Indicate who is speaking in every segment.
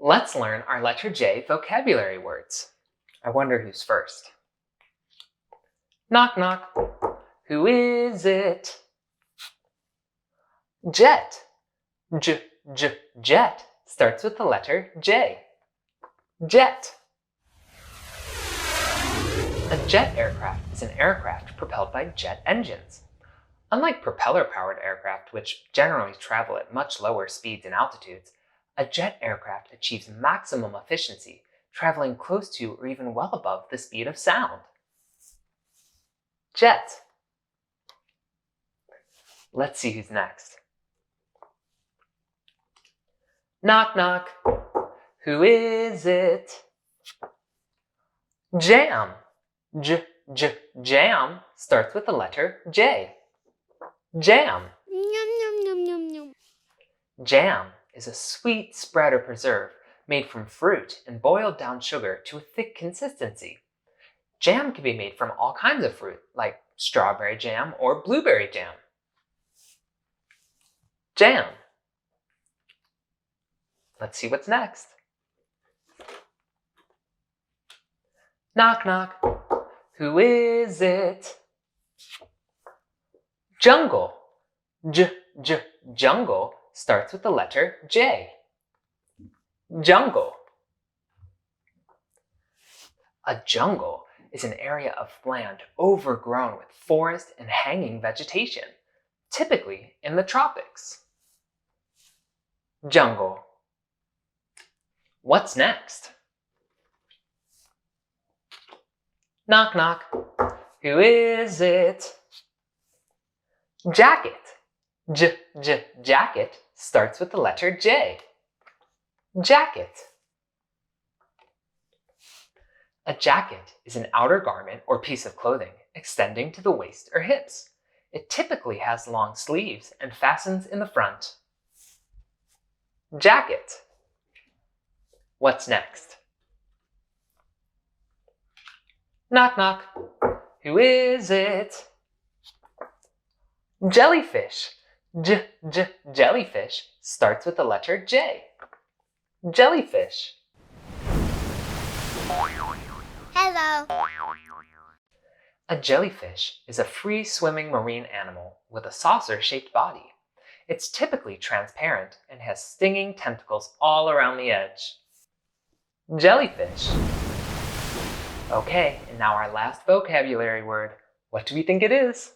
Speaker 1: Let's learn our letter J vocabulary words. I wonder who's first. Knock, knock. Who is it? Jet. Jet starts with the letter J. Jet. A jet aircraft is an aircraft propelled by jet engines. Unlike propeller-powered aircraft, which generally travel at much lower speeds and altitudes, a jet aircraft achieves maximum efficiency, traveling close to or even well above the speed of sound. Jet. Let's see who's next. Knock, knock. Who is it? Jam. Jam starts with the letter J. Jam. Jam is a sweet spread or preserve made from fruit and boiled down sugar to a thick consistency. Jam can be made from all kinds of fruit, like strawberry jam or blueberry jam. Jam. Let's see what's next. Knock, knock. Who is it? Jungle. Jungle starts with the letter J. Jungle. A jungle is an area of land overgrown with forest and hanging vegetation, typically in the tropics. Jungle. What's next? Knock, knock. Who is it? Jacket. Jacket starts with the letter J. Jacket. A jacket is an outer garment or piece of clothing extending to the waist or hips. It typically has long sleeves and fastens in the front. Jacket. What's next? Knock, knock. Who is it? Jellyfish. Jellyfish starts with the letter J. Jellyfish.
Speaker 2: Hello.
Speaker 1: A jellyfish is a free-swimming marine animal with a saucer-shaped body. It's typically transparent and has stinging tentacles all around the edge. Jellyfish. Okay, and now our last vocabulary word. What do we think it is?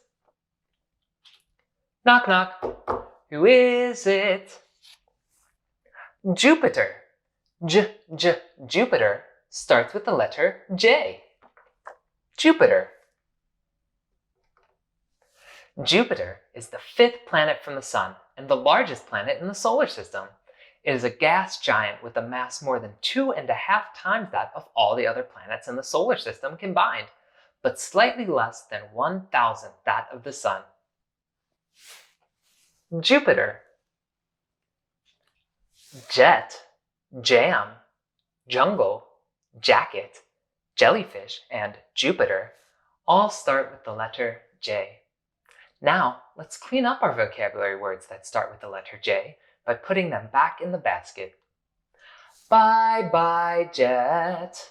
Speaker 1: Knock, knock. Who is it? Jupiter. Jupiter starts with the letter J. Jupiter. Jupiter is the fifth planet from the Sun and the largest planet in the solar system. It is a gas giant with a mass more than 2.5 times that of all the other planets in the solar system combined, but slightly less than 1,000th that of the Sun. Jupiter. Jet, jam, jungle, jacket, jellyfish, and Jupiter all start with the letter J. Now, let's clean up our vocabulary words that start with the letter J by putting them back in the basket. Bye-bye, jet.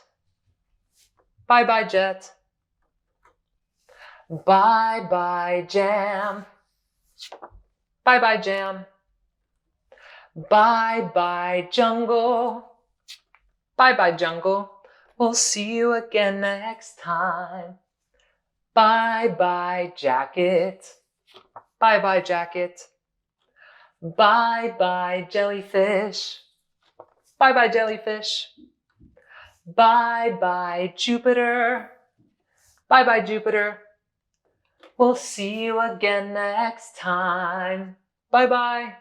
Speaker 1: Bye-bye, jet. Bye-bye, jam. Bye-bye, jam. Bye-bye, jungle. Bye-bye, jungle. We'll see you again next time. Bye-bye, jacket. Bye-bye, jacket. Bye-bye, jellyfish. Bye-bye, jellyfish. Bye-bye, Jupiter. Bye-bye, Jupiter. We'll see you again next time. Bye-bye.